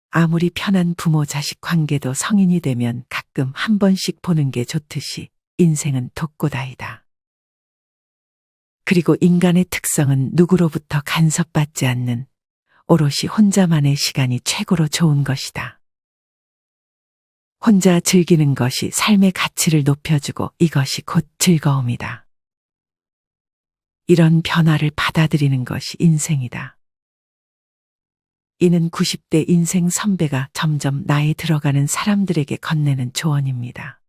아무리 편한 부모 자식 관계도 성인이 되면 가끔 한 번씩 보는 게 좋듯이 인생은 독고다이다. 그리고 인간의 특성은 누구로부터 간섭받지 않는 오롯이 혼자만의 시간이 최고로 좋은 것이다. 혼자 즐기는 것이 삶의 가치를 높여주고 이것이 곧 즐거움이다. 이런 변화를 받아들이는 것이 인생이다. 이는 90대 인생 선배가 점점 나이 들어가는 사람들에게 건네는 조언입니다.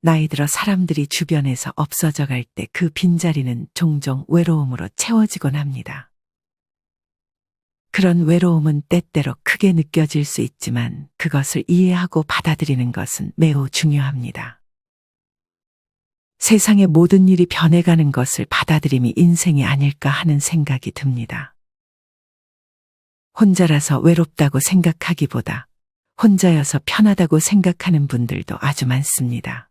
나이 들어 사람들이 주변에서 없어져 갈 때 그 빈자리는 종종 외로움으로 채워지곤 합니다. 그런 외로움은 때때로 크게 느껴질 수 있지만 그것을 이해하고 받아들이는 것은 매우 중요합니다. 세상의 모든 일이 변해가는 것을 받아들임이 인생이 아닐까 하는 생각이 듭니다. 혼자라서 외롭다고 생각하기보다 혼자여서 편하다고 생각하는 분들도 아주 많습니다.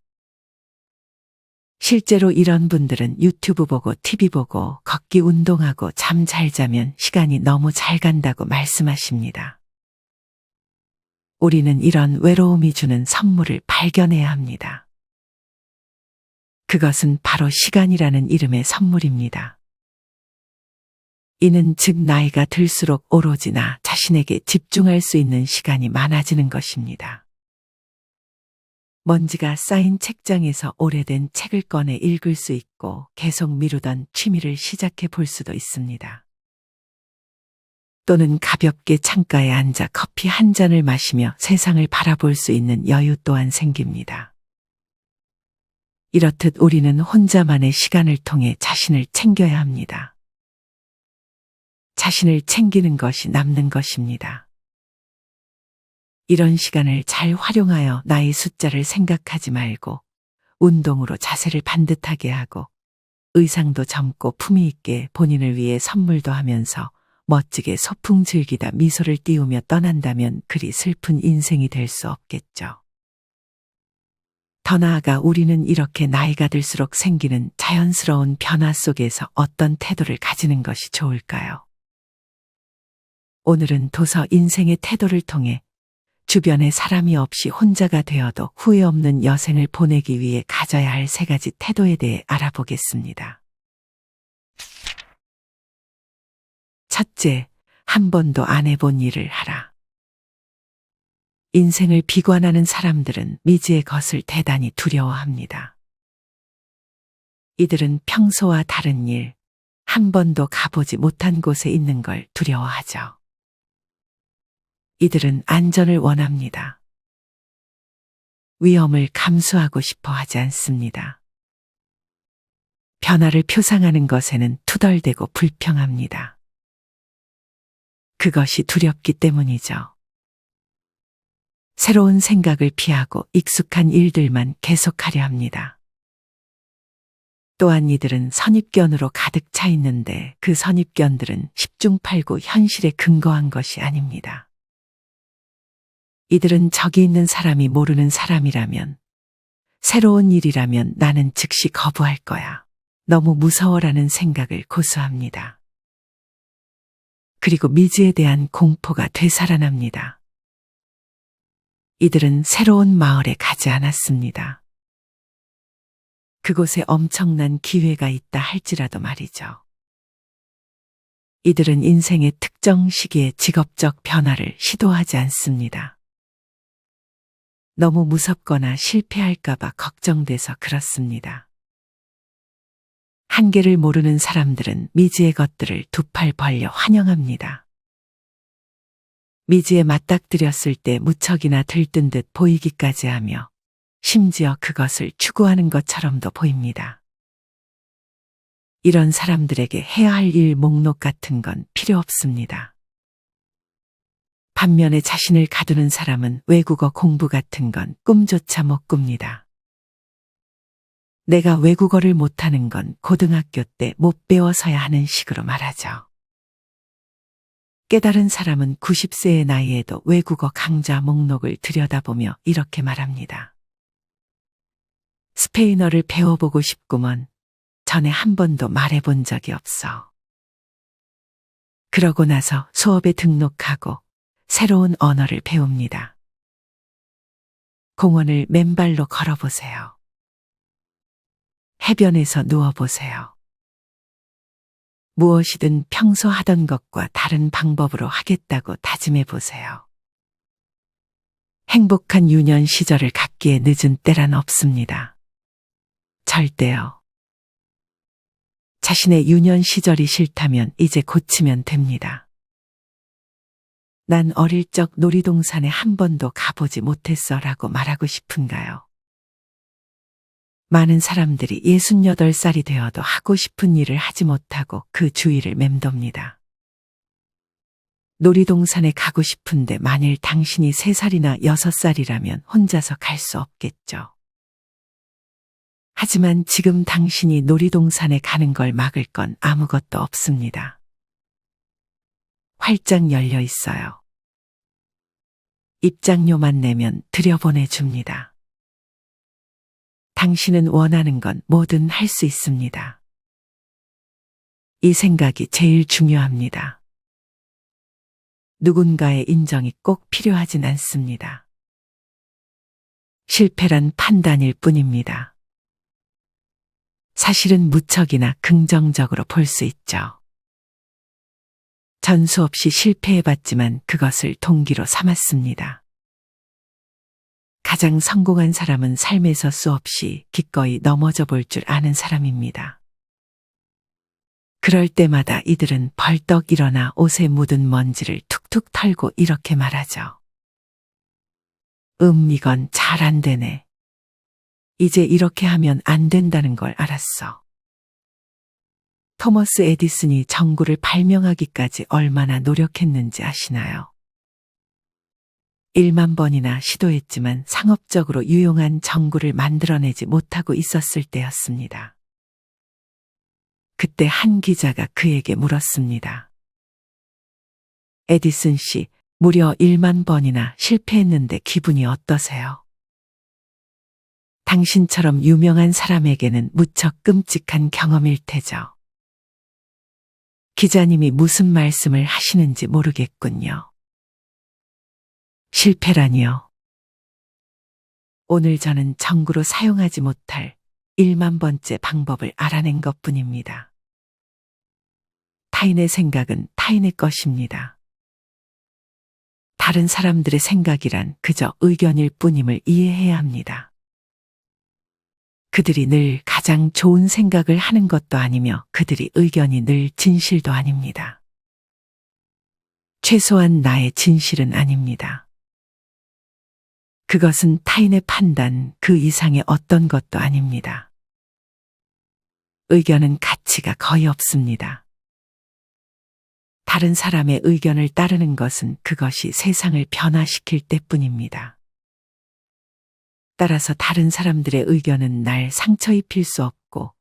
실제로 이런 분들은 유튜브 보고 TV 보고 걷기 운동하고 잠 잘 자면 시간이 너무 잘 간다고 말씀하십니다. 우리는 이런 외로움이 주는 선물을 발견해야 합니다. 그것은 바로 시간이라는 이름의 선물입니다. 이는 즉 나이가 들수록 오로지 나 자신에게 집중할 수 있는 시간이 많아지는 것입니다. 먼지가 쌓인 책장에서 오래된 책을 꺼내 읽을 수 있고 계속 미루던 취미를 시작해 볼 수도 있습니다. 또는 가볍게 창가에 앉아 커피 한 잔을 마시며 세상을 바라볼 수 있는 여유 또한 생깁니다. 이렇듯 우리는 혼자만의 시간을 통해 자신을 챙겨야 합니다. 자신을 챙기는 것이 남는 것입니다. 이런 시간을 잘 활용하여 나이 숫자를 생각하지 말고 운동으로 자세를 반듯하게 하고 의상도 젊고 품위 있게 본인을 위해 선물도 하면서 멋지게 소풍 즐기다 미소를 띄우며 떠난다면 그리 슬픈 인생이 될 수 없겠죠. 더 나아가 우리는 이렇게 나이가 들수록 생기는 자연스러운 변화 속에서 어떤 태도를 가지는 것이 좋을까요? 오늘은 도서 인생의 태도를 통해 주변에 사람이 없이 혼자가 되어도 후회 없는 여생을 보내기 위해 가져야 할 3가지 태도에 대해 알아보겠습니다. 첫째, 한 번도 안 해본 일을 하라. 인생을 비관하는 사람들은 미지의 것을 대단히 두려워합니다. 이들은 평소와 다른 일, 한 번도 가보지 못한 곳에 있는 걸 두려워하죠. 이들은 안전을 원합니다. 위험을 감수하고 싶어 하지 않습니다. 변화를 표상하는 것에는 투덜대고 불평합니다. 그것이 두렵기 때문이죠. 새로운 생각을 피하고 익숙한 일들만 계속하려 합니다. 또한 이들은 선입견으로 가득 차 있는데 그 선입견들은 10중 8구 현실에 근거한 것이 아닙니다. 이들은 저기 있는 사람이 모르는 사람이라면, 새로운 일이라면 나는 즉시 거부할 거야. 너무 무서워라는 생각을 고수합니다. 그리고 미지에 대한 공포가 되살아납니다. 이들은 새로운 마을에 가지 않았습니다. 그곳에 엄청난 기회가 있다 할지라도 말이죠. 이들은 인생의 특정 시기에 직업적 변화를 시도하지 않습니다. 너무 무섭거나 실패할까봐 걱정돼서 그렇습니다. 한계를 모르는 사람들은 미지의 것들을 두 팔 벌려 환영합니다. 미지에 맞닥뜨렸을 때 무척이나 들뜬 듯 보이기까지 하며 심지어 그것을 추구하는 것처럼도 보입니다. 이런 사람들에게 해야 할 일 목록 같은 건 필요 없습니다. 반면에 자신을 가두는 사람은 외국어 공부 같은 건 꿈조차 못 꿉니다. 내가 외국어를 못하는 건 고등학교 때 못 배워서야 하는 식으로 말하죠. 깨달은 사람은 90세의 나이에도 외국어 강좌 목록을 들여다보며 이렇게 말합니다. 스페인어를 배워보고 싶구먼. 전에 한 번도 말해본 적이 없어. 그러고 나서 수업에 등록하고 새로운 언어를 배웁니다. 공원을 맨발로 걸어보세요. 해변에서 누워보세요. 무엇이든 평소 하던 것과 다른 방법으로 하겠다고 다짐해 보세요. 행복한 유년 시절을 갖기에 늦은 때란 없습니다. 절대요. 자신의 유년 시절이 싫다면 이제 고치면 됩니다. 난 어릴 적 놀이동산에 한 번도 가보지 못했어 라고 말하고 싶은가요? 많은 사람들이 68살이 되어도 하고 싶은 일을 하지 못하고 그 주위를 맴돕니다. 놀이동산에 가고 싶은데 만일 당신이 3살이나 6살이라면 혼자서 갈 수 없겠죠. 하지만 지금 당신이 놀이동산에 가는 걸 막을 건 아무것도 없습니다. 활짝 열려 있어요. 입장료만 내면 들여보내줍니다. 당신은 원하는 건 뭐든 할 수 있습니다. 이 생각이 제일 중요합니다. 누군가의 인정이 꼭 필요하진 않습니다. 실패란 판단일 뿐입니다. 사실은 무척이나 긍정적으로 볼 수 있죠. 전수 없이 실패해봤지만 그것을 동기로 삼았습니다. 가장 성공한 사람은 삶에서 수없이 기꺼이 넘어져 볼 줄 아는 사람입니다. 그럴 때마다 이들은 벌떡 일어나 옷에 묻은 먼지를 툭툭 털고 이렇게 말하죠. 이건 잘 안 되네. 이제 이렇게 하면 안 된다는 걸 알았어. 토머스 에디슨이 전구를 발명하기까지 얼마나 노력했는지 아시나요? 1만 번이나 시도했지만 상업적으로 유용한 전구를 만들어내지 못하고 있었을 때였습니다. 그때 한 기자가 그에게 물었습니다. 에디슨 씨, 무려 1만 번이나 실패했는데 기분이 어떠세요? 당신처럼 유명한 사람에게는 무척 끔찍한 경험일 테죠. 기자님이 무슨 말씀을 하시는지 모르겠군요. 실패라니요. 오늘 저는 전구로 사용하지 못할 1만 번째 방법을 알아낸 것뿐입니다. 타인의 생각은 타인의 것입니다. 다른 사람들의 생각이란 그저 의견일 뿐임을 이해해야 합니다. 그들이 늘 가장 좋은 생각을 하는 것도 아니며 그들이 의견이 늘 진실도 아닙니다. 최소한 나의 진실은 아닙니다. 그것은 타인의 판단 그 이상의 어떤 것도 아닙니다. 의견은 가치가 거의 없습니다. 다른 사람의 의견을 따르는 것은 그것이 세상을 변화시킬 때뿐입니다. 따라서 다른 사람들의 의견은 날 상처 입힐 수 없고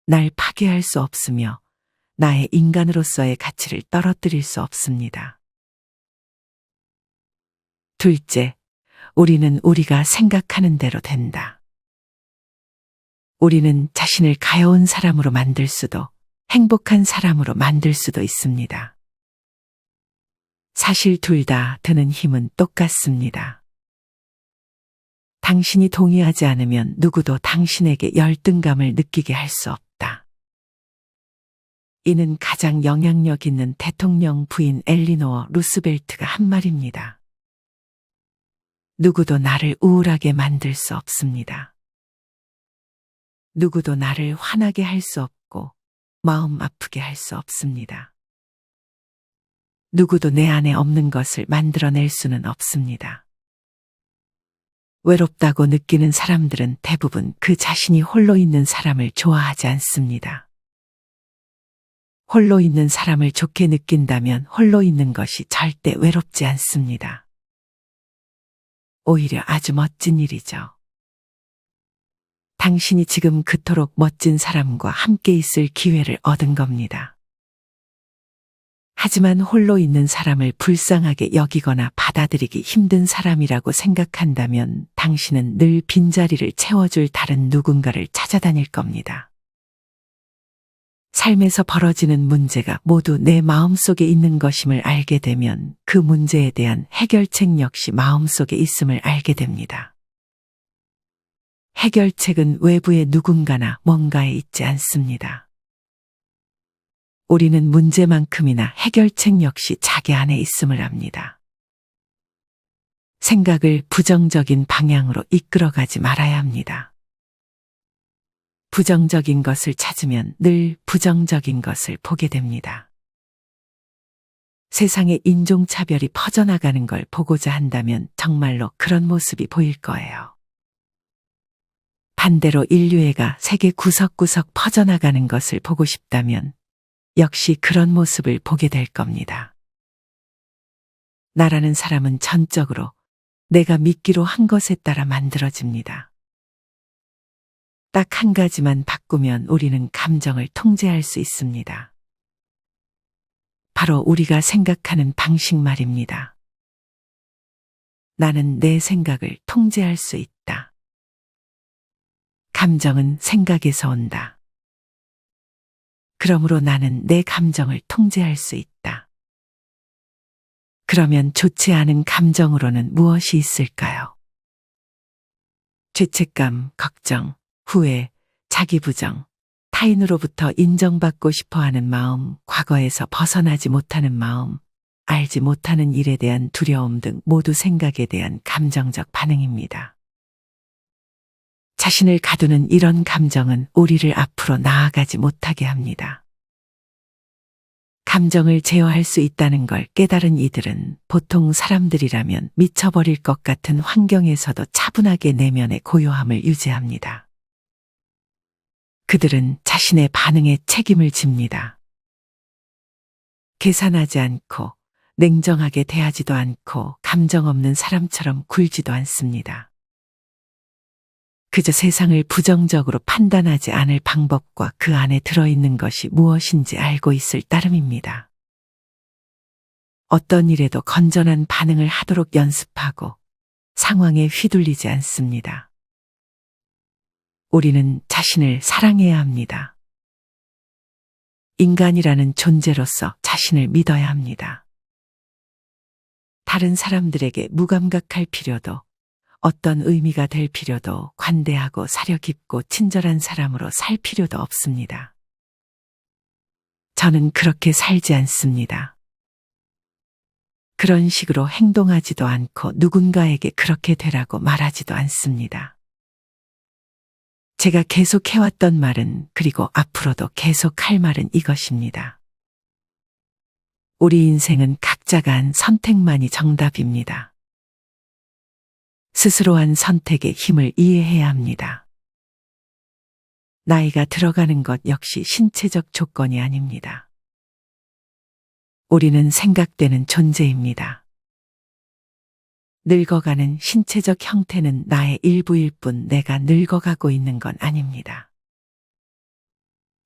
날 파괴할 수 없으며 나의 인간으로서의 가치를 떨어뜨릴 수 없습니다. 둘째, 우리는 우리가 생각하는 대로 된다. 우리는 자신을 가여운 사람으로 만들 수도 행복한 사람으로 만들 수도 있습니다. 사실 둘 다 드는 힘은 똑같습니다. 당신이 동의하지 않으면 누구도 당신에게 열등감을 느끼게 할 수 없다. 이는 가장 영향력 있는 대통령 부인 엘리노어 루스벨트가 한 말입니다. 누구도 나를 우울하게 만들 수 없습니다. 누구도 나를 화나게 할 수 없고 마음 아프게 할 수 없습니다. 누구도 내 안에 없는 것을 만들어낼 수는 없습니다. 외롭다고 느끼는 사람들은 대부분 그 자신이 홀로 있는 사람을 좋아하지 않습니다. 홀로 있는 사람을 좋게 느낀다면 홀로 있는 것이 절대 외롭지 않습니다. 오히려 아주 멋진 일이죠. 당신이 지금 그토록 멋진 사람과 함께 있을 기회를 얻은 겁니다. 하지만 홀로 있는 사람을 불쌍하게 여기거나 받아들이기 힘든 사람이라고 생각한다면 당신은 늘 빈자리를 채워줄 다른 누군가를 찾아다닐 겁니다. 삶에서 벌어지는 문제가 모두 내 마음속에 있는 것임을 알게 되면 그 문제에 대한 해결책 역시 마음속에 있음을 알게 됩니다. 해결책은 외부의 누군가나 뭔가에 있지 않습니다. 우리는 문제만큼이나 해결책 역시 자기 안에 있음을 압니다. 생각을 부정적인 방향으로 이끌어가지 말아야 합니다. 부정적인 것을 찾으면 늘 부정적인 것을 보게 됩니다. 세상에 인종차별이 퍼져나가는 걸 보고자 한다면 정말로 그런 모습이 보일 거예요. 반대로 인류애가 세계 구석구석 퍼져나가는 것을 보고 싶다면 역시 그런 모습을 보게 될 겁니다. 나라는 사람은 전적으로 내가 믿기로 한 것에 따라 만들어집니다. 딱 한 가지만 바꾸면 우리는 감정을 통제할 수 있습니다. 바로 우리가 생각하는 방식 말입니다. 나는 내 생각을 통제할 수 있다. 감정은 생각에서 온다. 그러므로 나는 내 감정을 통제할 수 있다. 그러면 좋지 않은 감정으로는 무엇이 있을까요? 죄책감, 걱정, 후회, 자기 부정, 타인으로부터 인정받고 싶어 하는 마음, 과거에서 벗어나지 못하는 마음, 알지 못하는 일에 대한 두려움 등 모두 생각에 대한 감정적 반응입니다. 자신을 가두는 이런 감정은 우리를 앞으로 나아가지 못하게 합니다. 감정을 제어할 수 있다는 걸 깨달은 이들은 보통 사람들이라면 미쳐버릴 것 같은 환경에서도 차분하게 내면의 고요함을 유지합니다. 그들은 자신의 반응에 책임을 집니다. 계산하지 않고 냉정하게 대하지도 않고 감정 없는 사람처럼 굴지도 않습니다. 그저 세상을 부정적으로 판단하지 않을 방법과 그 안에 들어있는 것이 무엇인지 알고 있을 따름입니다. 어떤 일에도 건전한 반응을 하도록 연습하고 상황에 휘둘리지 않습니다. 우리는 자신을 사랑해야 합니다. 인간이라는 존재로서 자신을 믿어야 합니다. 다른 사람들에게 무감각할 필요도 어떤 의미가 될 필요도 관대하고 사려 깊고 친절한 사람으로 살 필요도 없습니다. 저는 그렇게 살지 않습니다. 그런 식으로 행동하지도 않고 누군가에게 그렇게 되라고 말하지도 않습니다. 제가 계속 해왔던 말은 그리고 앞으로도 계속 할 말은 이것입니다. 우리 인생은 각자가 한 선택만이 정답입니다. 스스로 한 선택의 힘을 이해해야 합니다. 나이가 들어가는 것 역시 신체적 조건이 아닙니다. 우리는 생각되는 존재입니다. 늙어가는 신체적 형태는 나의 일부일 뿐 내가 늙어가고 있는 건 아닙니다.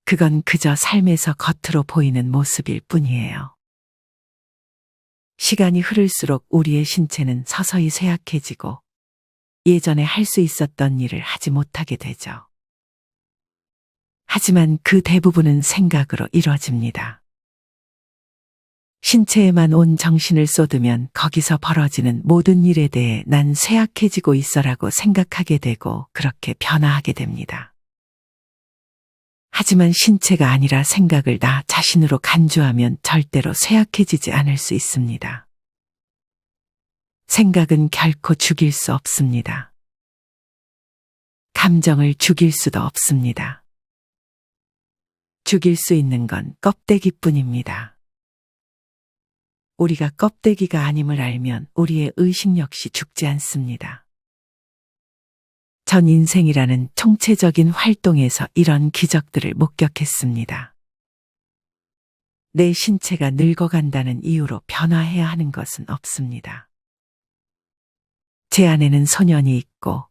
그건 그저 삶에서 겉으로 보이는 모습일 뿐이에요. 시간이 흐를수록 우리의 신체는 서서히 쇠약해지고 예전에 할 수 있었던 일을 하지 못하게 되죠. 하지만 그 대부분은 생각으로 이루어집니다. 신체에만 온 정신을 쏟으면 거기서 벌어지는 모든 일에 대해 난 쇠약해지고 있어라고 생각하게 되고 그렇게 변화하게 됩니다. 하지만 신체가 아니라 생각을 나 자신으로 간주하면 절대로 쇠약해지지 않을 수 있습니다. 생각은 결코 죽일 수 없습니다. 감정을 죽일 수도 없습니다. 죽일 수 있는 건 껍데기뿐입니다. 우리가 껍데기가 아님을 알면 우리의 의식 역시 죽지 않습니다. 전 인생이라는 총체적인 활동에서 이런 기적들을 목격했습니다. 내 신체가 늙어간다는 이유로 변화해야 하는 것은 없습니다. 제 안에는 소년이 있고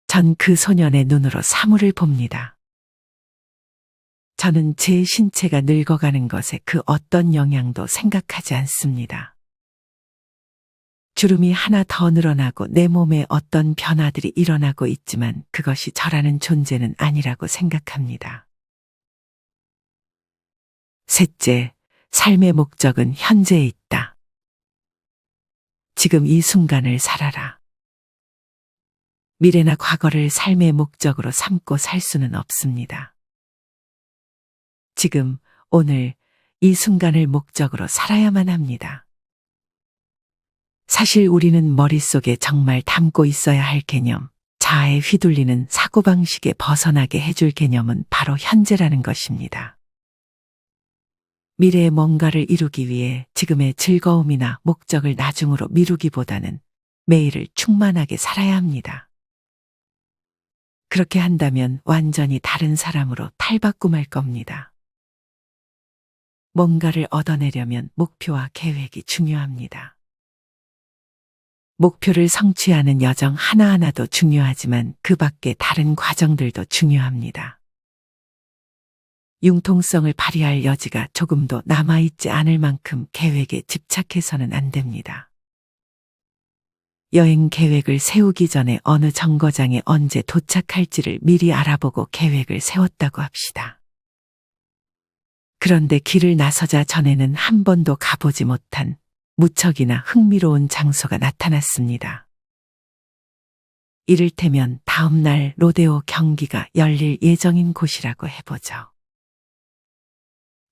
전 그 소년의 눈으로 사물을 봅니다. 저는 제 신체가 늙어가는 것에 그 어떤 영향도 생각하지 않습니다. 주름이 하나 더 늘어나고 내 몸에 어떤 변화들이 일어나고 있지만 그것이 저라는 존재는 아니라고 생각합니다. 셋째, 삶의 목적은 현재에 있다. 지금 이 순간을 살아라. 미래나 과거를 삶의 목적으로 삼고 살 수는 없습니다. 지금, 오늘, 이 순간을 목적으로 살아야만 합니다. 사실 우리는 머릿속에 정말 담고 있어야 할 개념, 자아에 휘둘리는 사고방식에 벗어나게 해줄 개념은 바로 현재라는 것입니다. 미래의 뭔가를 이루기 위해 지금의 즐거움이나 목적을 나중으로 미루기보다는 매일을 충만하게 살아야 합니다. 그렇게 한다면 완전히 다른 사람으로 탈바꿈할 겁니다. 뭔가를 얻어내려면 목표와 계획이 중요합니다. 목표를 성취하는 여정 하나하나도 중요하지만 그 밖에 다른 과정들도 중요합니다. 융통성을 발휘할 여지가 조금도 남아있지 않을 만큼 계획에 집착해서는 안 됩니다. 여행 계획을 세우기 전에 어느 정거장에 언제 도착할지를 미리 알아보고 계획을 세웠다고 합시다. 그런데 길을 나서자 전에는 한 번도 가보지 못한 무척이나 흥미로운 장소가 나타났습니다. 이를테면 다음 날 로데오 경기가 열릴 예정인 곳이라고 해보죠.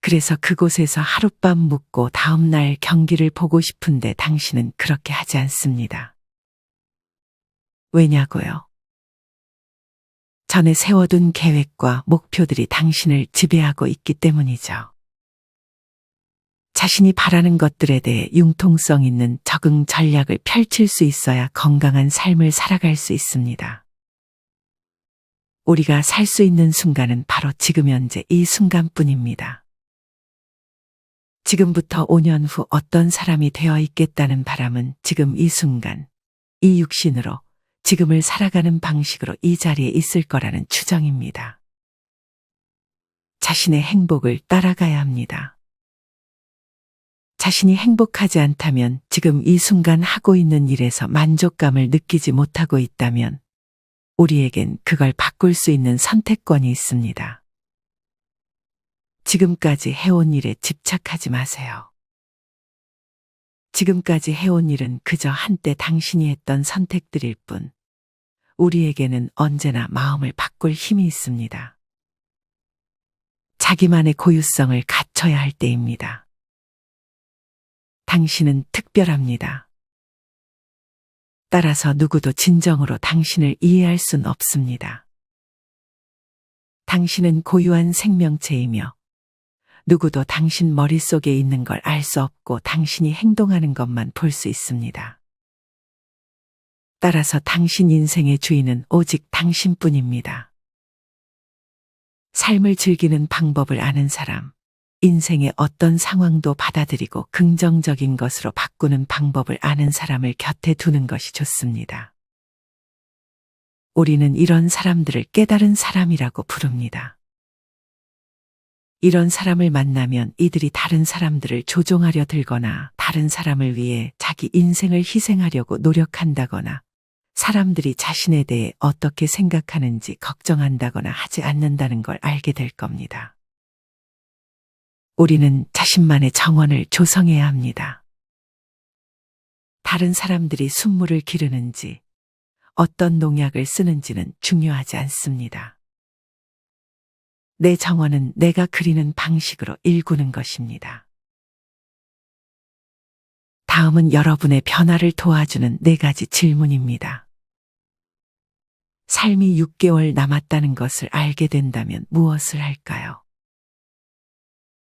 그래서 그곳에서 하룻밤 묵고 다음 날 경기를 보고 싶은데 당신은 그렇게 하지 않습니다. 왜냐고요? 전에 세워둔 계획과 목표들이 당신을 지배하고 있기 때문이죠. 자신이 바라는 것들에 대해 융통성 있는 적응 전략을 펼칠 수 있어야 건강한 삶을 살아갈 수 있습니다. 우리가 살 수 있는 순간은 바로 지금 현재 이 순간뿐입니다. 지금부터 5년 후 어떤 사람이 되어 있겠다는 바람은 지금 이 순간, 이 육신으로 지금을 살아가는 방식으로 이 자리에 있을 거라는 추정입니다. 자신의 행복을 따라가야 합니다. 자신이 행복하지 않다면 지금 이 순간 하고 있는 일에서 만족감을 느끼지 못하고 있다면 우리에겐 그걸 바꿀 수 있는 선택권이 있습니다. 지금까지 해온 일에 집착하지 마세요. 지금까지 해온 일은 그저 한때 당신이 했던 선택들일 뿐, 우리에게는 언제나 마음을 바꿀 힘이 있습니다. 자기만의 고유성을 갖춰야 할 때입니다. 당신은 특별합니다. 따라서 누구도 진정으로 당신을 이해할 순 없습니다. 당신은 고유한 생명체이며 누구도 당신 머릿속에 있는 걸 알 수 없고 당신이 행동하는 것만 볼 수 있습니다. 따라서 당신 인생의 주인은 오직 당신뿐입니다. 삶을 즐기는 방법을 아는 사람, 인생의 어떤 상황도 받아들이고 긍정적인 것으로 바꾸는 방법을 아는 사람을 곁에 두는 것이 좋습니다. 우리는 이런 사람들을 깨달은 사람이라고 부릅니다. 이런 사람을 만나면 이들이 다른 사람들을 조종하려 들거나 다른 사람을 위해 자기 인생을 희생하려고 노력한다거나 사람들이 자신에 대해 어떻게 생각하는지 걱정한다거나 하지 않는다는 걸 알게 될 겁니다. 우리는 자신만의 정원을 조성해야 합니다. 다른 사람들이 순물을 기르는지 어떤 농약을 쓰는지는 중요하지 않습니다. 내 정원은 내가 그리는 방식으로 일구는 것입니다. 다음은 여러분의 변화를 도와주는 4가지 질문입니다. 삶이 6개월 남았다는 것을 알게 된다면 무엇을 할까요?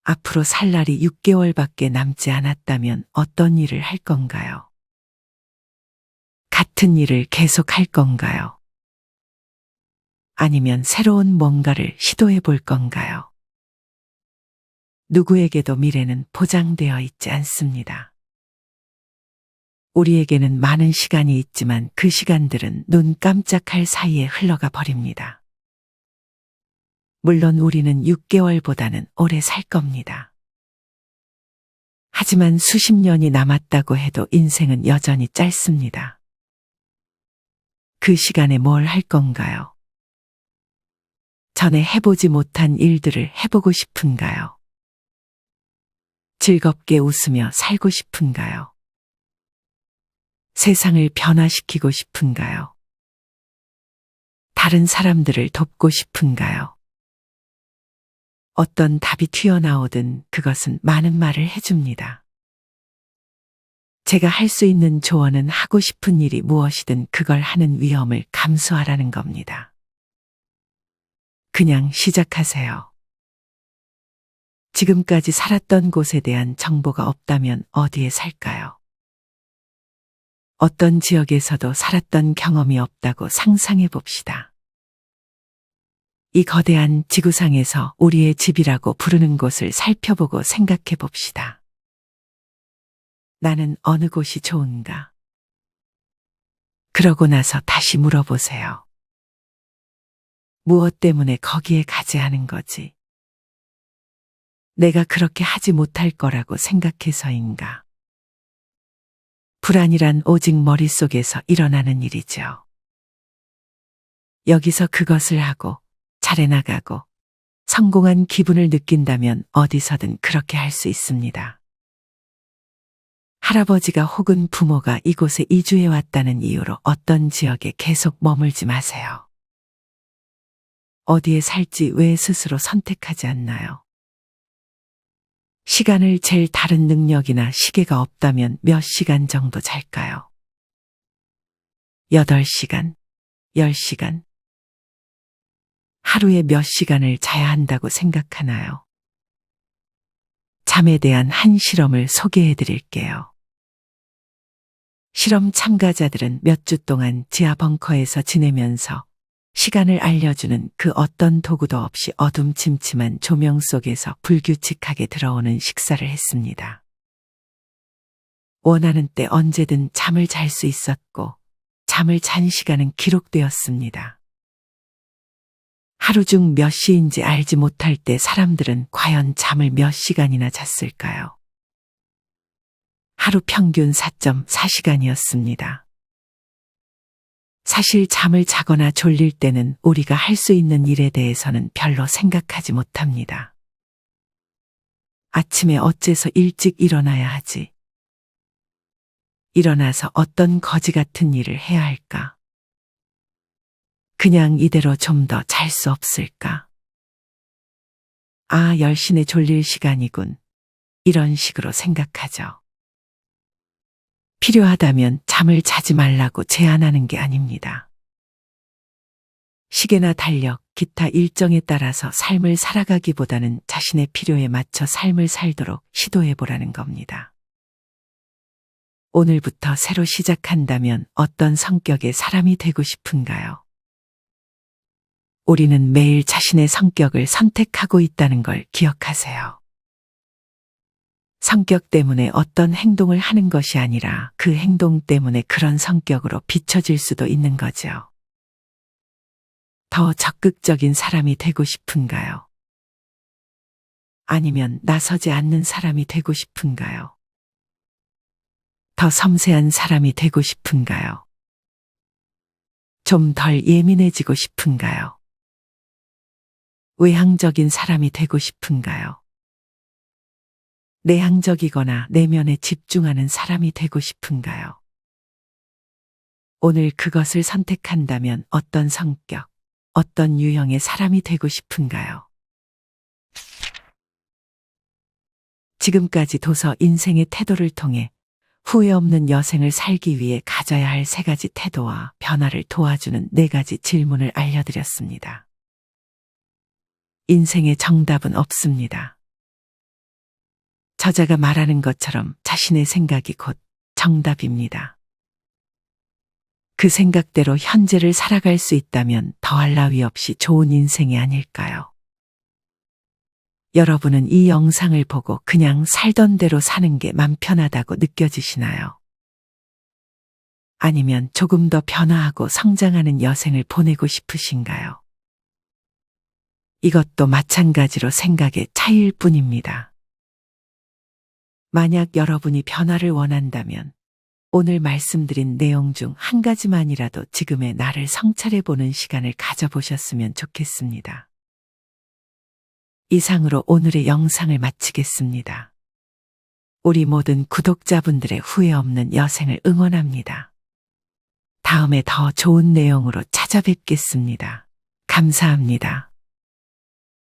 앞으로 살 날이 6개월밖에 남지 않았다면 어떤 일을 할 건가요? 같은 일을 계속 할 건가요? 아니면 새로운 뭔가를 시도해 볼 건가요? 누구에게도 미래는 보장되어 있지 않습니다. 우리에게는 많은 시간이 있지만 그 시간들은 눈 깜짝할 사이에 흘러가 버립니다. 물론 우리는 6개월보다는 오래 살 겁니다. 하지만 수십 년이 남았다고 해도 인생은 여전히 짧습니다. 그 시간에 뭘 할 건가요? 전에 해보지 못한 일들을 해보고 싶은가요? 즐겁게 웃으며 살고 싶은가요? 세상을 변화시키고 싶은가요? 다른 사람들을 돕고 싶은가요? 어떤 답이 튀어나오든 그것은 많은 말을 해줍니다. 제가 할 수 있는 조언은 하고 싶은 일이 무엇이든 그걸 하는 위험을 감수하라는 겁니다. 그냥 시작하세요. 지금까지 살았던 곳에 대한 정보가 없다면 어디에 살까요? 어떤 지역에서도 살았던 경험이 없다고 상상해 봅시다. 이 거대한 지구상에서 우리의 집이라고 부르는 곳을 살펴보고 생각해 봅시다. 나는 어느 곳이 좋은가? 그러고 나서 다시 물어보세요. 무엇 때문에 거기에 가지 않은 거지? 내가 그렇게 하지 못할 거라고 생각해서인가? 불안이란 오직 머릿속에서 일어나는 일이죠. 여기서 그것을 하고 잘해 나가고 성공한 기분을 느낀다면 어디서든 그렇게 할 수 있습니다. 할아버지가 혹은 부모가 이곳에 이주해 왔다는 이유로 어떤 지역에 계속 머물지 마세요. 어디에 살지 왜 스스로 선택하지 않나요? 시간을 잴 다른 능력이나 시계가 없다면 몇 시간 정도 잘까요? 8시간, 10시간? 하루에 몇 시간을 자야 한다고 생각하나요? 잠에 대한 한 실험을 소개해 드릴게요. 실험 참가자들은 몇 주 동안 지하 벙커에서 지내면서 시간을 알려주는 그 어떤 도구도 없이 어둠침침한 조명 속에서 불규칙하게 들어오는 식사를 했습니다. 원하는 때 언제든 잠을 잘 수 있었고 잠을 잔 시간은 기록되었습니다. 하루 중 몇 시인지 알지 못할 때 사람들은 과연 잠을 몇 시간이나 잤을까요? 하루 평균 4.4시간이었습니다. 사실 잠을 자거나 졸릴 때는 우리가 할 수 있는 일에 대해서는 별로 생각하지 못합니다. 아침에 어째서 일찍 일어나야 하지? 일어나서 어떤 거지 같은 일을 해야 할까? 그냥 이대로 좀 더 잘 수 없을까? 아, 10시내 졸릴 시간이군. 이런 식으로 생각하죠. 필요하다면 잠을 자지 말라고 제안하는 게 아닙니다. 시계나 달력, 기타 일정에 따라서 삶을 살아가기보다는 자신의 필요에 맞춰 삶을 살도록 시도해 보라는 겁니다. 오늘부터 새로 시작한다면 어떤 성격의 사람이 되고 싶은가요? 우리는 매일 자신의 성격을 선택하고 있다는 걸 기억하세요. 성격 때문에 어떤 행동을 하는 것이 아니라 그 행동 때문에 그런 성격으로 비춰질 수도 있는 거죠. 더 적극적인 사람이 되고 싶은가요? 아니면 나서지 않는 사람이 되고 싶은가요? 더 섬세한 사람이 되고 싶은가요? 좀 덜 예민해지고 싶은가요? 외향적인 사람이 되고 싶은가요? 내향적이거나 내면에 집중하는 사람이 되고 싶은가요? 오늘 그것을 선택한다면 어떤 성격, 어떤 유형의 사람이 되고 싶은가요? 지금까지 도서 인생의 태도를 통해 후회 없는 여생을 살기 위해 가져야 할 3가지 태도와 변화를 도와주는 4가지 질문을 알려드렸습니다. 인생의 정답은 없습니다. 저자가 말하는 것처럼 자신의 생각이 곧 정답입니다. 그 생각대로 현재를 살아갈 수 있다면 더할 나위 없이 좋은 인생이 아닐까요? 여러분은 이 영상을 보고 그냥 살던 대로 사는 게 맘 편하다고 느껴지시나요? 아니면 조금 더 변화하고 성장하는 여생을 보내고 싶으신가요? 이것도 마찬가지로 생각의 차이일 뿐입니다. 만약 여러분이 변화를 원한다면 오늘 말씀드린 내용 중 한 가지만이라도 지금의 나를 성찰해 보는 시간을 가져보셨으면 좋겠습니다. 이상으로 오늘의 영상을 마치겠습니다. 우리 모든 구독자분들의 후회 없는 여생을 응원합니다. 다음에 더 좋은 내용으로 찾아뵙겠습니다. 감사합니다.